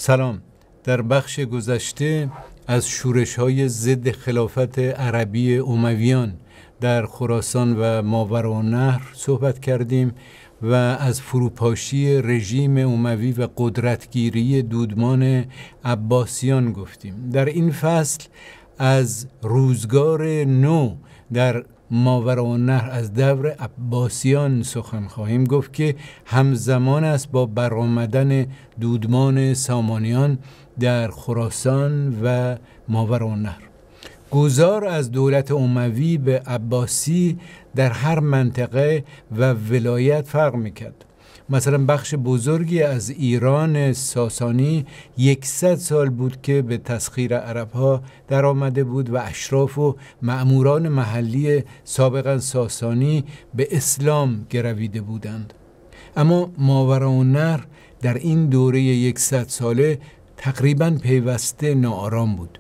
سلام. در بخش گذشته از شورش‌های ضد خلافت عربی امویان در خراسان و ماوراءالنهر صحبت کردیم و از فروپاشی رژیم اموی و قدرتگیری دودمان عباسیان گفتیم. در این فصل از روزگار نو در ماوراءالنهر از دور عباسیان سخن خواهیم گفت که همزمان است با برآمدن دودمان سامانیان در خراسان و ماوراءالنهر. گذار از دولت اموی به عباسی در هر منطقه و ولایت فرق میکرد. مثلا بخش بزرگی از ایران ساسانی 100 سال بود که به تسخیر عربها در آمده بود و اشراف و مأموران محلی سابقا ساسانی به اسلام گرویده بودند. اما ماوراءالنهر در این دوره 100 ساله تقریبا پیوسته ناآرام بود.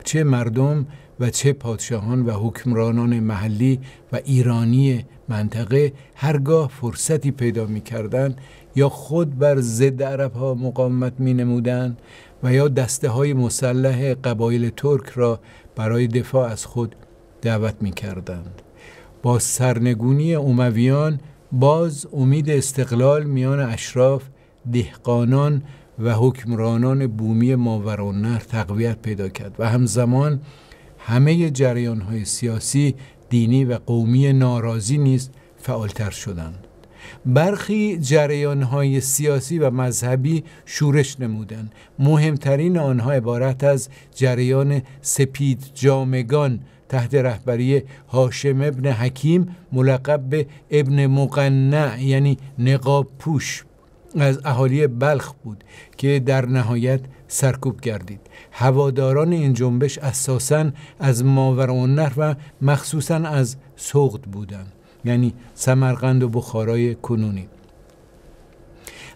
چه مردم و چه پادشاهان و حکمرانان محلی و ایرانی منطقه هرگاه فرصتی پیدا می کردن یا خود بر ضد عرب ها مقاومت می نمودن و یا دسته های مسلح قبایل ترک را برای دفاع از خود دعوت می کردند. با سرنگونی امویان باز امید استقلال میان اشراف، دهقانان و حکمرانان بومی ماوراءالنهر تقویت پیدا کرد و همزمان همه جریان‌های سیاسی، دینی و قومی ناراضی نیز فعالتر شدند. برخی جریان‌های سیاسی و مذهبی شورش نمودند. مهمترین آنها عبارت از جریان سپید جامگان تحت رهبری هاشم ابن حکیم ملقب به ابن مقنع یعنی نقاب پوش از اهالی بلخ بود که در نهایت سرکوب گردید. هواداران این جنبش اساساً از ماوراءالنهر و مخصوصاً از سغد بودند، یعنی سمرقند و بخارای کنونی.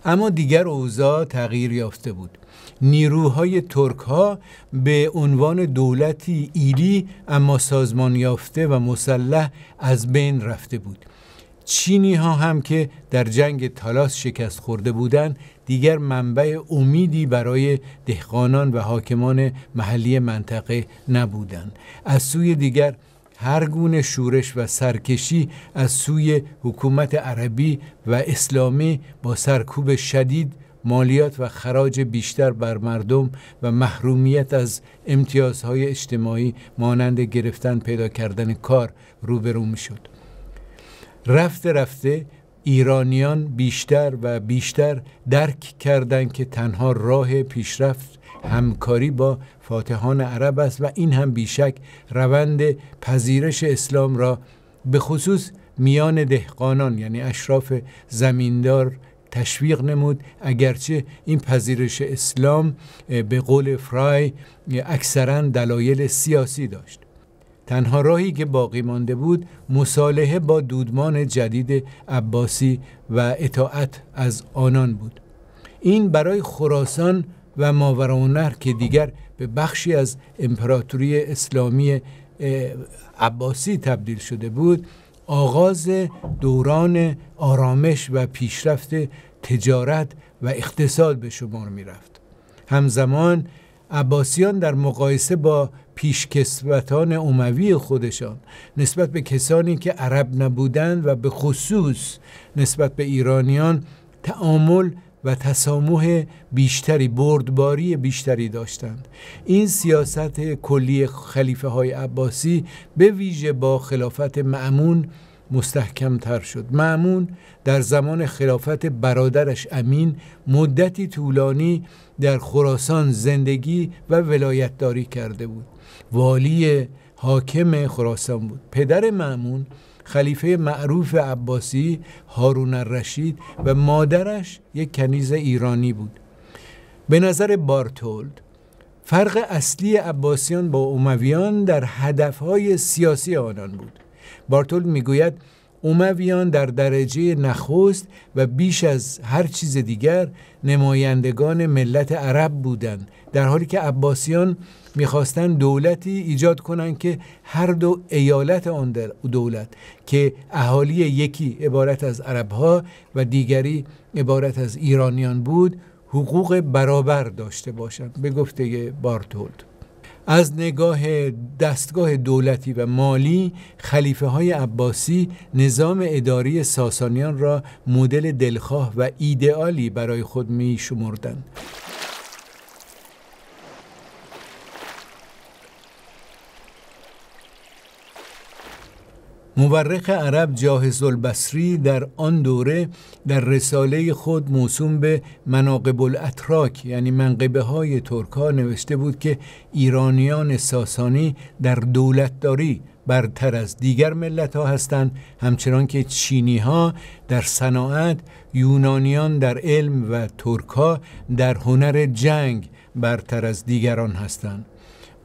اما دیگر اوضاع تغییر یافته بود. نیروهای ترک ها به عنوان دولتی ایلی اما سازمان یافته و مسلح از بین رفته بود. چینی ها هم که در جنگ تالاس شکست خورده بودند دیگر منبع امیدی برای دهقانان و حاکمان محلی منطقه نبودند. از سوی دیگر هر گونه شورش و سرکشی از سوی حکومت عربی و اسلامی با سرکوب شدید، مالیات و خراج بیشتر بر مردم و محرومیت از امتیازهای اجتماعی مانند گرفتن پیدا کردن کار روبرو میشد. رفته رفته ایرانیان بیشتر و بیشتر درک کردند که تنها راه پیشرفت همکاری با فاتحان عرب است و این هم بیشک روند پذیرش اسلام را به خصوص میان دهقانان یعنی اشراف زمیندار تشویق نمود، اگرچه این پذیرش اسلام به قول فرای اکثراً دلایل سیاسی داشت. تنها راهی که باقی مانده بود مصالحه با دودمان جدید عباسی و اطاعت از آنان بود. این برای خراسان و ماوراءالنهر که دیگر به بخشی از امپراتوری اسلامی عباسی تبدیل شده بود، آغاز دوران آرامش و پیشرفت تجارت و اقتصاد به شمار می رفت. همزمان عباسیان در مقایسه با پیشکسوتان اموی خودشان نسبت به کسانی که عرب نبودند و به خصوص نسبت به ایرانیان تعامل و تسامح بیشتری، بردباری بیشتری داشتند. این سیاست کلی خلیفه های عباسی به ویژه با خلافت مأمون مستحکم تر شد. مأمون در زمان خلافت برادرش امین مدتی طولانی در خراسان زندگی و ولایتداری کرده بود. والی حاکم خراسان بود. پدر مأمون خلیفه معروف عباسی هارون الرشید و مادرش یک کنیز ایرانی بود. به نظر بارتولد فرق اصلی عباسیان با امویان در هدفهای سیاسی آنان بود. بارتولد میگوید امویان در درجه نخست و بیش از هر چیز دیگر نمایندگان ملت عرب بودند، در حالی که عباسیان میخواستند دولتی ایجاد کنند که هر دو ایالت آن دولت که اهالی یکی عبارت از عربها و دیگری عبارت از ایرانیان بود حقوق برابر داشته باشند، به گفته بارتولد. از نگاه دستگاه دولتی و مالی، خلیفه های عباسی نظام اداری ساسانیان را مدل دلخواه و ایدئالی برای خود می شمردند. مورخ عرب جاهز البصری در آن دوره در رساله خود موسوم به مناقب الاتراک یعنی منقبه های ترک‌ها نوشته بود که ایرانیان ساسانی در دولتداری برتر از دیگر ملت‌ها هستند، همچنان که چینی‌ها در صناعت، یونانیان در علم و ترک‌ها در هنر جنگ برتر از دیگران هستند.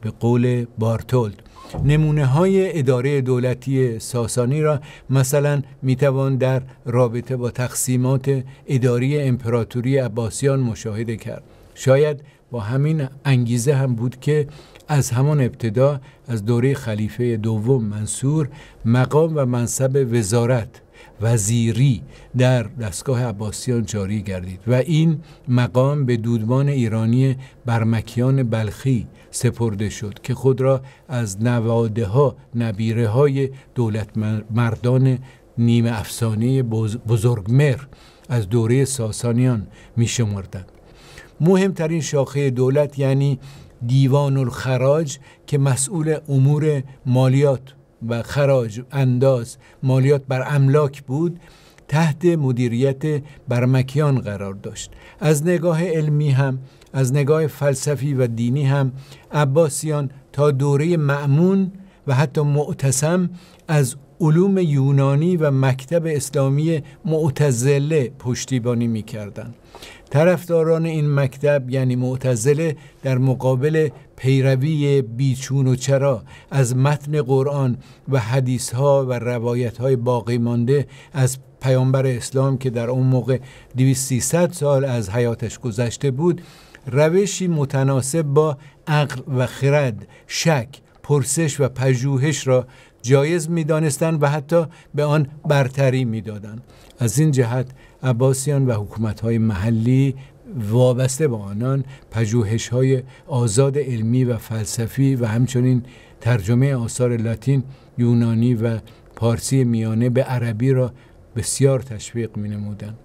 به قول بارتولد نمونه های اداره دولتی ساسانی را مثلا میتوان در رابطه با تقسیمات اداری امپراتوری عباسیان مشاهده کرد. شاید با همین انگیزه هم بود که از همان ابتدا از دوره خلیفه دوم منصور مقام و منصب وزارت، وزیری در دستگاه عباسیان جاری گردید و این مقام به دودمان ایرانی برمکیان بلخی سپرده شد که خود را از نواده ها، نبیره های دولت مردان نیمه افسانه بزرگمهر از دوره ساسانیان می شمردند. مهمترین شاخه دولت یعنی دیوان الخراج که مسئول امور مالیات و خراج، انداز، مالیات بر املاک بود، تحت مدیریت برمکیان قرار داشت. از نگاه علمی هم، از نگاه فلسفی و دینی هم عباسیان تا دوره مأمون و حتی معتصم از علوم یونانی و مکتب اسلامی معتزله پشتیبانی می‌کردند. طرفداران این مکتب یعنی معتزله در مقابل پیروی بیچون و چرا از متن قرآن و حدیث‌ها و روایت‌های باقی مانده از پیامبر اسلام که در اون موقع 200-300 سال از حیاتش گذشته بود، روشی متناسب با عقل و خرد، شک، پرسش و پژوهش را جایز می‌دانستند و حتی به آن برتری می‌دادند. از این جهت عباسیان و حکومت‌های محلی وابسته با آنان پژوهش‌های آزاد علمی و فلسفی و همچنین ترجمه آثار لاتین، یونانی و پارسی میانه به عربی را بسیار تشویق می‌نمودند.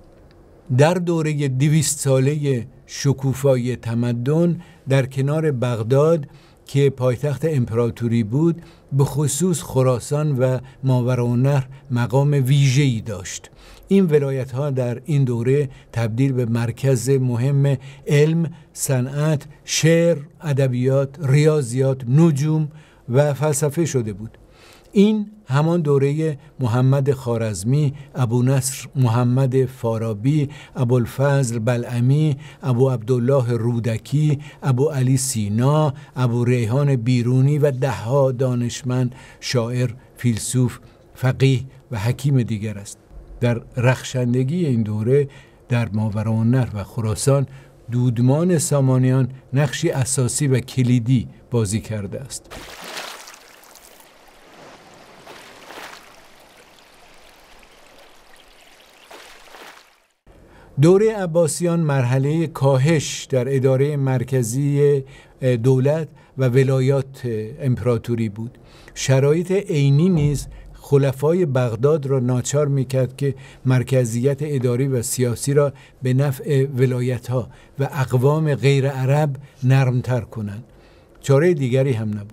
در دوره 200 ساله شکوفایی تمدن در کنار بغداد که پایتخت امپراتوری بود، به خصوص خراسان و ماوراءالنهر مقام ویژه‌ای داشت. این ولایت‌ها در این دوره تبدیل به مرکز مهم علم، صنعت، شعر، ادبیات، ریاضیات، نجوم و فلسفه شده بود. این همان دوره محمد خوارزمی، ابو نصر محمد فارابی، ابوالفضل بلعمی، ابو عبدالله رودکی، ابو علی سینا، ابو ریحان بیرونی و ده‌ها دانشمند، شاعر، فیلسوف، فقیه و حکیم دیگر است. در رخشندگی این دوره در ماوراءالنهر و خراسان دودمان سامانیان نقشی اساسی و کلیدی بازی کرده است. دوره عباسیان مرحله کاهش در اداره مرکزی دولت و ولایات امپراتوری بود. شرایط عینی نیز خلفای بغداد را ناچار می‌کرد که مرکزیت اداری و سیاسی را به نفع ولایت‌ها و اقوام غیر عرب نرمتر کنند. چاره دیگری هم نبود.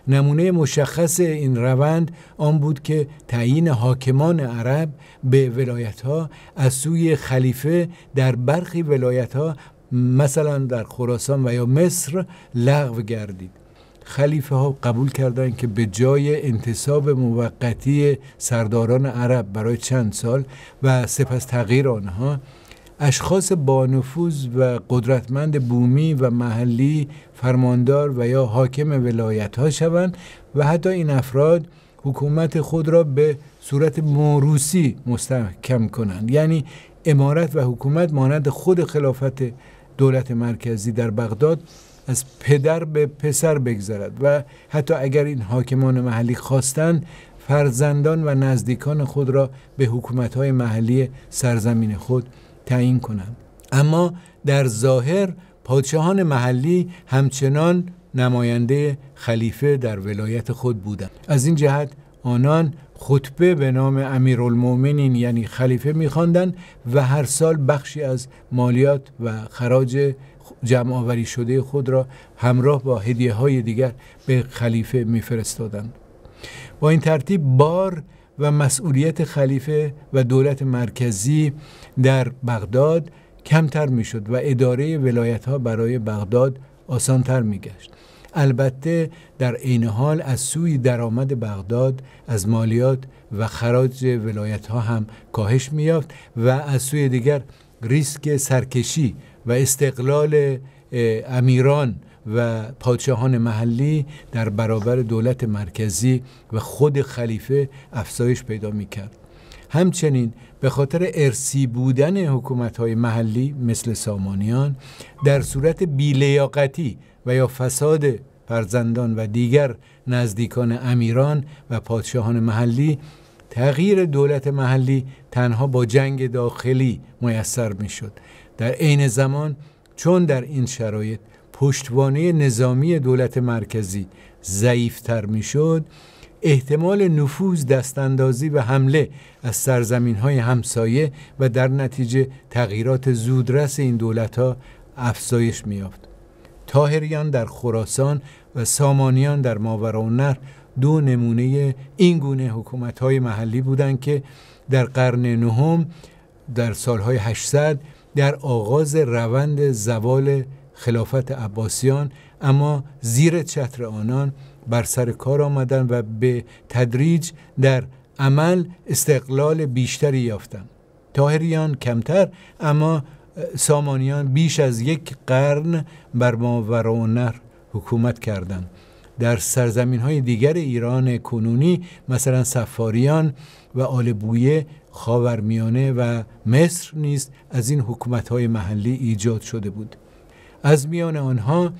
نمونه مشخص این روند آن بود که تعیین حاکمان عرب به ولایت‌ها از سوی خلیفه در برخی ولایت‌ها مثلا در خراسان و یا مصر لغو گردید. خلیفه ها قبول کردند که به جای انتصاب موقتی سرداران عرب برای چند سال و سپس تغییر آنها، اشخاص با نفوذ و قدرتمند بومی و محلی فرماندار و یا حاکم ولایت ها شوند و حتی این افراد حکومت خود را به صورت موروثی مستحکم کنند، یعنی امارت و حکومت مانند خود خلافت دولت مرکزی در بغداد از پدر به پسر بگذرد و حتی اگر این حاکمان محلی خواستند فرزندان و نزدیکان خود را به حکومت‌های محلی سرزمین خود تعیین کنند. اما در ظاهر پادشاهان محلی همچنان نماینده خلیفه در ولایت خود بودند. از این جهت آنان خطبه به نام امیرالمؤمنین یعنی خلیفه می‌خواندند و هر سال بخشی از مالیات و خراج جمع آوری شده خود را همراه با هدیه‌های دیگر به خلیفه می‌فرستادند. با این ترتیب بار و مسئولیت خلیفه و دولت مرکزی در بغداد کمتر میشد و اداره ولایت‌ها برای بغداد آسان‌تر می‌گشت. البته در عین حال از سوی درآمد بغداد از مالیات و خراج ولایت‌ها هم کاهش می‌یافت و از سوی دیگر ریسک سرکشی و استقلال امیران و پادشاهان محلی در برابر دولت مرکزی و خود خلیفه افزایش پیدا می‌کرد. همچنین به خاطر ارثی بودن حکومت‌های محلی مثل سامانیان در صورت بی‌لیاقتی و یا فساد فرزندان و دیگر نزدیکان امیران و پادشاهان محلی تغییر دولت محلی تنها با جنگ داخلی میسر میشد. در عین زمان چون در این شرایط پشتوانه نظامی دولت مرکزی ضعیفتر میشد، احتمال نفوذ، دستاندازی و حمله از سرزمین‌های همسایه و در نتیجه تغییرات زودرس این دولت‌ها افزایش می‌یافت. طاهریان در خراسان و سامانیان در ماوراءالنهر دو نمونه این گونه حکومت‌های محلی بودند که در قرن نهم در سالهای 800 در آغاز روند زوال خلافت عباسیان اما زیر چتر آنان بر سر کار آمدند و به تدریج در عمل استقلال بیشتری یافتند. طاهریان کمتر اما سامانیان بیش از یک قرن بر ماوراءالنهر حکومت کردند. در سرزمین‌های دیگر ایران کنونی مثلا صفاریان و آل بویه، خاورمیانه و مصر نیز از این حکومت‌های محلی ایجاد شده بود. از میان آنها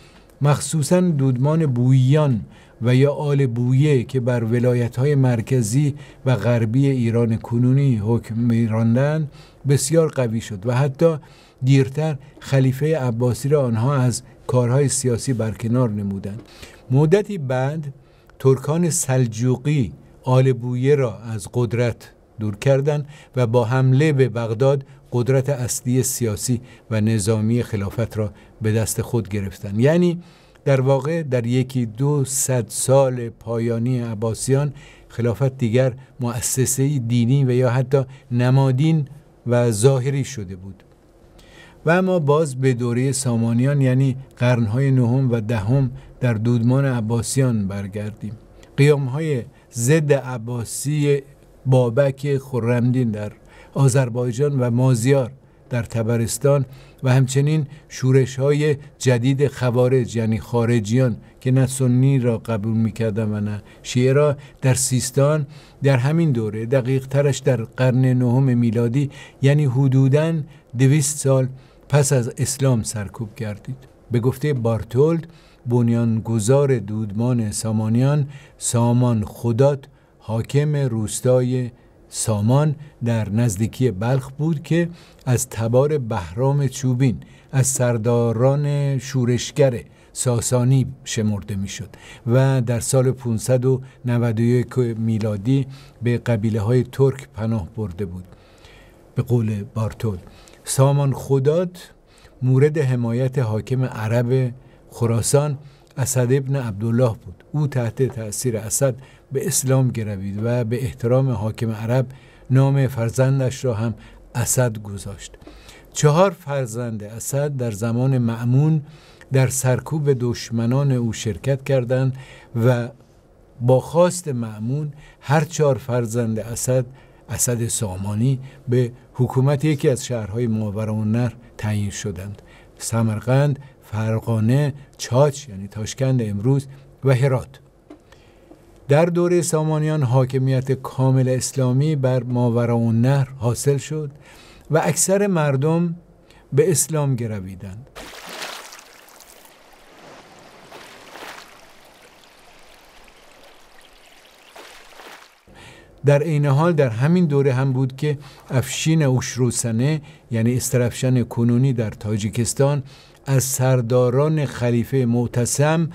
مخصوصاً دودمان بوییان و یا آل بویه که بر ولایت‌های مرکزی و غربی ایران کنونی حکم می‌راندند بسیار قوی شد و حتی دیرتر خلیفه عباسی را آنها از کارهای سیاسی برکنار نمودند. مدتی بعد ترکان سلجوقی آل بویه را از قدرت دور کردند و با حمله به بغداد قدرت اصلی سیاسی و نظامی خلافت را به دست خود گرفتند. یعنی در واقع در 100-200 سال پایانی عباسیان خلافت دیگر مؤسسه‌ای دینی و یا حتی نمادین و ظاهری شده بود. و اما باز به دوره سامانیان یعنی قرن‌های نهم و دهم در دودمان عباسیان برگردیم. قیام‌های ضد عباسی بابک خرمدین در آذربایجان و مازیار در طبرستان و همچنین شورش‌های جدید خوارج یعنی خارجیان که نه سنی را قبول می‌کردند و نه شیعه را در سیستان در همین دوره، دقیق ترش در قرن نهم میلادی یعنی حدوداً 200 سال پس از اسلام سرکوب گردید. به گفته بارتولد بنیانگذار دودمان سامانیان سامان خدات حاکم روستای سامان در نزدیکی بلخ بود که از تبار بهرام چوبین از سرداران شورشگر ساسانی شمرده میشد و در سال 591 میلادی به قبیله های ترک پناه برده بود. به قول بارتولد سامان خدات مورد حمایت حاکم عرب خراسان اسد ابن عبدالله بود. او تحت تأثیر اسد به اسلام گروید و به احترام حاکم عرب نام فرزندش را هم اسد گذاشت. 4 فرزند اسد در زمان مأمون در سرکوب دشمنان او شرکت کردند و با خواست مأمون هر 4 فرزند اسد سامانی به حکومت یکی از شهرهای ماوراءالنهر تعیین شدند: سمرقند، فرغانه، چاچ یعنی تاشکند امروز و هرات. در دوره سامانیان حاکمیت کامل اسلامی بر ماوراءالنهر حاصل شد و اکثر مردم به اسلام گرویدند. در عین حال در همین دوره هم بود که افشین اوشروسنه یعنی استرافشن کنونی در تاجیکستان از سرداران خلیفه معتصم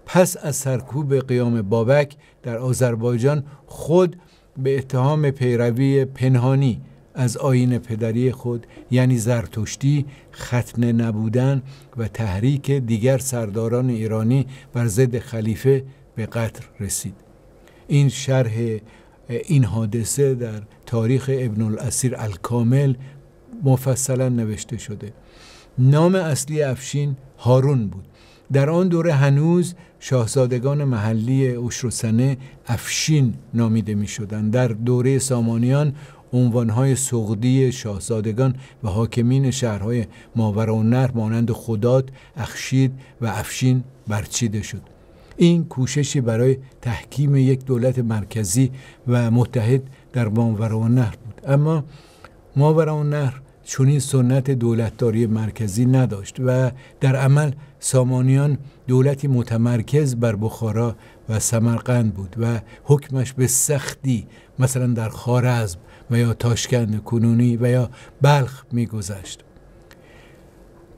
پس از سرکوب قیام بابک در آذربایجان خود به اتهام پیروی پنهانی از آیین پدری خود یعنی زرتشتی، ختنه نبودن و تحریک دیگر سرداران ایرانی بر ضد خلیفه به قتل رسید. این شرح این حادثه در تاریخ ابن الاسیر الکامل مفصلا نوشته شده. نام اصلی افشین هارون بود. در آن دوره هنوز شاهزادگان محلی اوشروسنه افشین نامیده می شدند. در دوره سامانیان عنوانهای سغدی شاهزادگان و حاکمین شهرهای ماوراءالنهر مانند خداد، اخشید و افشین برچیده شد. این کوششی برای تحکیم یک دولت مرکزی و متحد در ماوراءالنهر بود. اما ماوراءالنهر چنین سنت دولتداری مرکزی نداشت و در عمل سامانیان دولتی متمرکز بر بخارا و سمرقند بود و حکمش به سختی مثلا در خوارزم و یا تاشکند کنونی و یا بلخ می‌گذشت.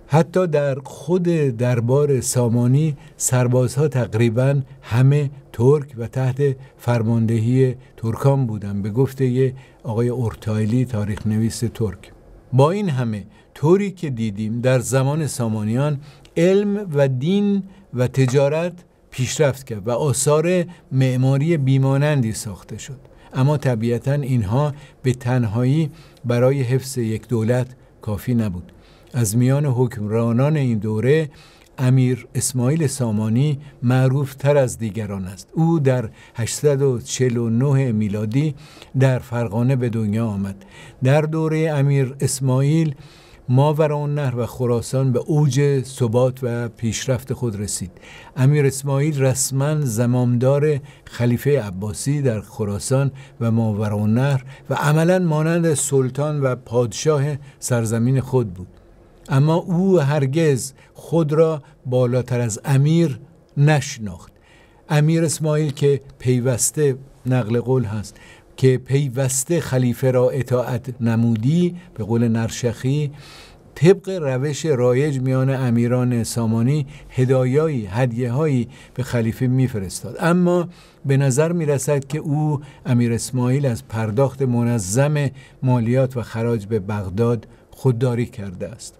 حتی در خود دربار سامانی سربازها تقریباً همه ترک و تحت فرماندهی ترکان بودند، به گفته آقای اورتایلی تاریخ نویس ترک. با این همه طوری که دیدیم در زمان سامانیان علم و دین و تجارت پیشرفت کرد و آثار معماری بیمانندی ساخته شد، اما طبیعتاً اینها به تنهایی برای حفظ یک دولت کافی نبود. از میان حکمرانان این دوره امیر اسماعیل سامانی معروف تر از دیگران است. او در 849 میلادی در فرغانه به دنیا آمد. در دوره امیر اسماعیل ماوراءالنهر و خراسان به اوج ثبات و پیشرفت خود رسید. امیر اسماعیل رسما زمامدار خلیفه عباسی در خراسان و ماوراءالنهر و عملا مانند سلطان و پادشاه سرزمین خود بود. اما او هرگز خود را بالاتر از امیر نشناخت. امیر اسماعیل که پیوسته نقل قول هست که پیوسته خلیفه را اطاعت نمودی، به قول نرشخی، طبق روش رایج میان امیران سامانی هدایایی، هدیه‌هایی به خلیفه میفرستاد. اما به نظر میرسد که او امیر اسماعیل از پرداخت منظم مالیات و خراج به بغداد خودداری کرده است.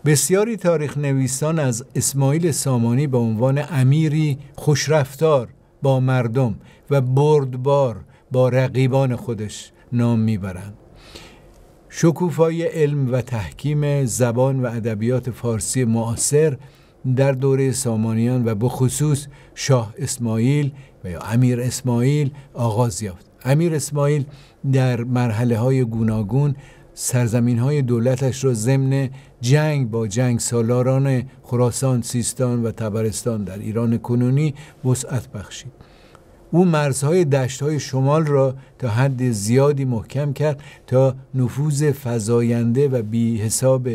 بسیاری تاریخ نویسان از اسماعیل سامانی به عنوان امیری خوشرفتار با مردم و بردبار با رقیبان خودش نام میبرند. شکوفای علم و تحکیم زبان و ادبیات فارسی معاصر در دوره سامانیان و به خصوص شاه اسماعیل و یا امیر اسماعیل آغاز یافت. امیر اسماعیل در مرحله‌های گوناگون سرزمین‌های دولتش را ضمن جنگ با جنگ سالاران خراسان، سیستان و طبرستان در ایران کنونی وسعت بخشید. او مرزهای دشت‌های شمال را تا حد زیادی محکم کرد تا نفوذ فزاینده و بی حساب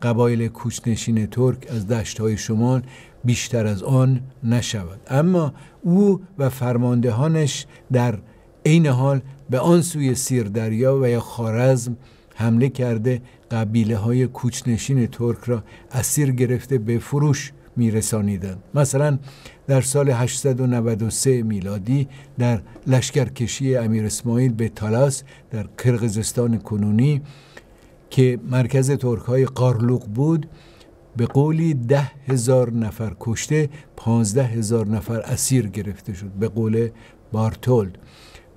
قبایل کوچ‌نشین ترک از دشت‌های شمال بیشتر از آن نشود. اما او و فرماندهانش در عین حال به آن سوی سیردریا و یا خوارزم حمله کرده قبیله‌های کوچ‌نشین ترک را اسیر گرفته به فروش میرسانیدند. مثلا در سال 893 میلادی در لشکرکشی امیر اسماعیل به تالاس در قرقیزستان کنونی که مرکز ترک‌های قارلوق بود، به قولی 10,000 نفر کشته 15,000 نفر اسیر گرفته شد، به قول بارتولد.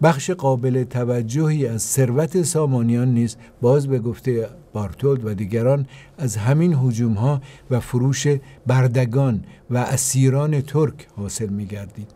بخش قابل توجهی از ثروت سامانیان نیز باز به گفته بارتولد و دیگران از همین هجوم‌ها و فروش بردگان و اسیران ترک حاصل می‌گردید.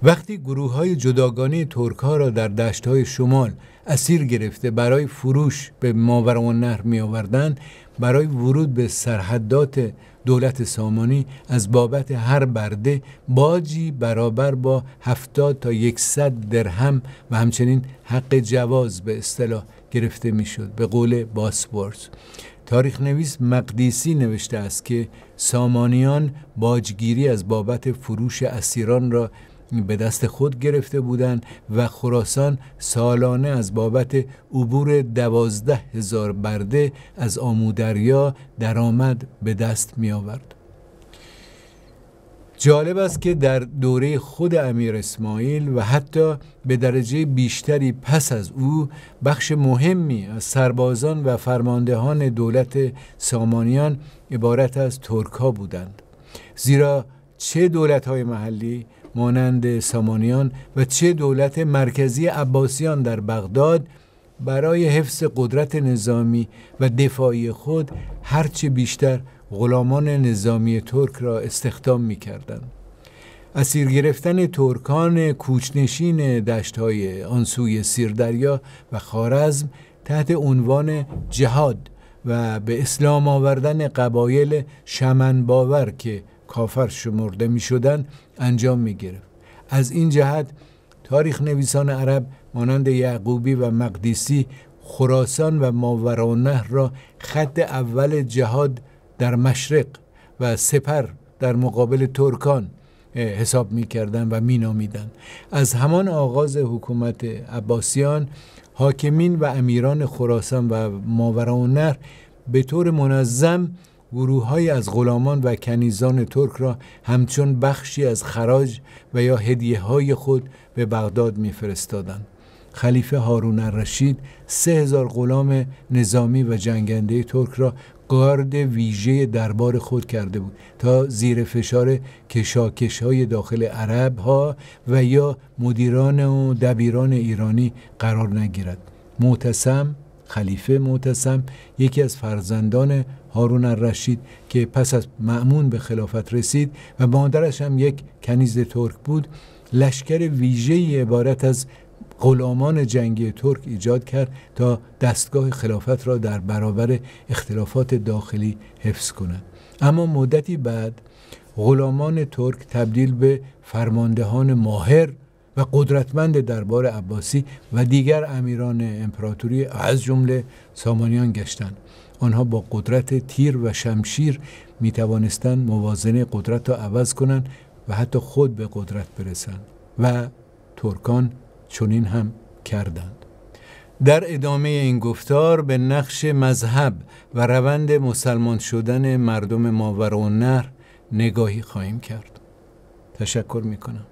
وقتی گروه‌های جداگانه ترک‌ها را در دشت‌های شمال اسیر گرفته برای فروش به ماوراءالنهر می‌آوردند، برای ورود به سرحدات دولت سامانی از بابت هر برده باجی برابر با 70 تا 100 درهم و همچنین حق جواز به اصطلاح گرفته میشد، به قول باسورس. تاریخ نویس مقدیسی نوشته است که سامانیان باجگیری از بابت فروش اسیران را به دست خود گرفته بودند و خراسان سالانه از بابت عبور 12,000 برده از آمودریا درآمد به دست می آورد. جالب است که در دوره خود امیر اسماعیل و حتی به درجه بیشتری پس از او بخش مهمی از سربازان و فرماندهان دولت سامانیان عبارت از ترک‌ها بودند، زیرا چه دولت‌های محلی مانند سامانیان و چه دولت مرکزی عباسیان در بغداد برای حفظ قدرت نظامی و دفاعی خود هرچه بیشتر غلامان نظامی ترک را استخدام می‌کردند. اسیر گرفتن ترکان کوچنشین دشت‌های آنسوی سیردریا و خوارزم تحت عنوان جهاد و به اسلام آوردن قبایل شمن باور که کافر شمرده می‌شدند انجام می‌گرفت. از این جهت تاریخ نویسان عرب مانند یعقوبی و مقدیسی خراسان و ماوراءالنهر را خط اول جهاد در مشرق و سپر در مقابل ترکان حساب می‌کردند و می‌نامیدند. از همان آغاز حکومت عباسیان حاکمین و امیران خراسان و ماوراءالنهر به طور منظم گروه‌های از غلامان و کنیزان ترک را همچون بخشی از خراج و یا هدیه‌های خود به بغداد می‌فرستادند. خلیفه هارون الرشید 3,000 غلام نظامی و جنگنده ترک را گارد ویژه دربار خود کرده بود تا زیر فشار کشاکش‌های داخل عرب‌ها و یا مدیران و دبیران ایرانی قرار نگیرد. خلیفه معتصم یکی از فرزندان هارون الرشید که پس از مأمون به خلافت رسید و مادرش هم یک کنیز ترک بود، لشکر ویژه‌ای عبارت از غلامان جنگی ترک ایجاد کرد تا دستگاه خلافت را در برابر اختلافات داخلی حفظ کند. اما مدتی بعد غلامان ترک تبدیل به فرماندهان ماهر و قدرتمند دربار عباسی و دیگر امیران امپراتوری از جمله سامانیان گشتند. آنها با قدرت تیر و شمشیر می توانستند موازنه قدرت را عوض کنند و حتی خود به قدرت برسند و ترکان چنین هم کردند. در ادامه این گفتار به نقش مذهب و روند مسلمان شدن مردم ماوراءالنهر نگاهی خواهیم کرد. تشکر می کنم.